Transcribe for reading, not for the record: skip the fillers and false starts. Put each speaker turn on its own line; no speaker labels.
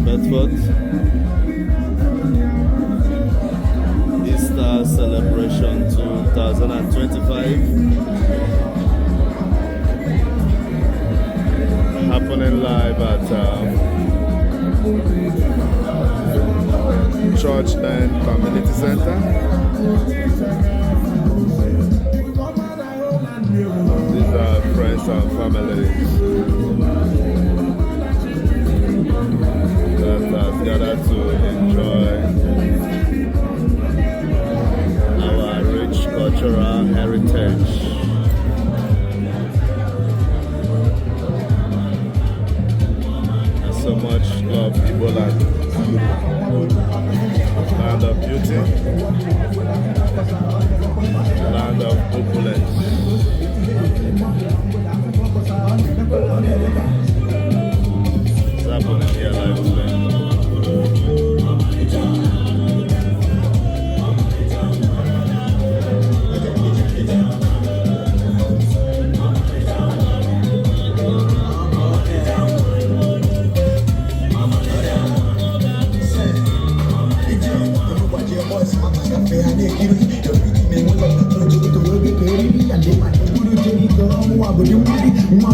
Bedford. Easter celebration 2025 happening live at Church and Community Center. These are friends and families that have gathered to enjoy our rich cultural heritage. And so much love, Igbo land. Land of beauty, land of opulence. It's happening here live today.
Uma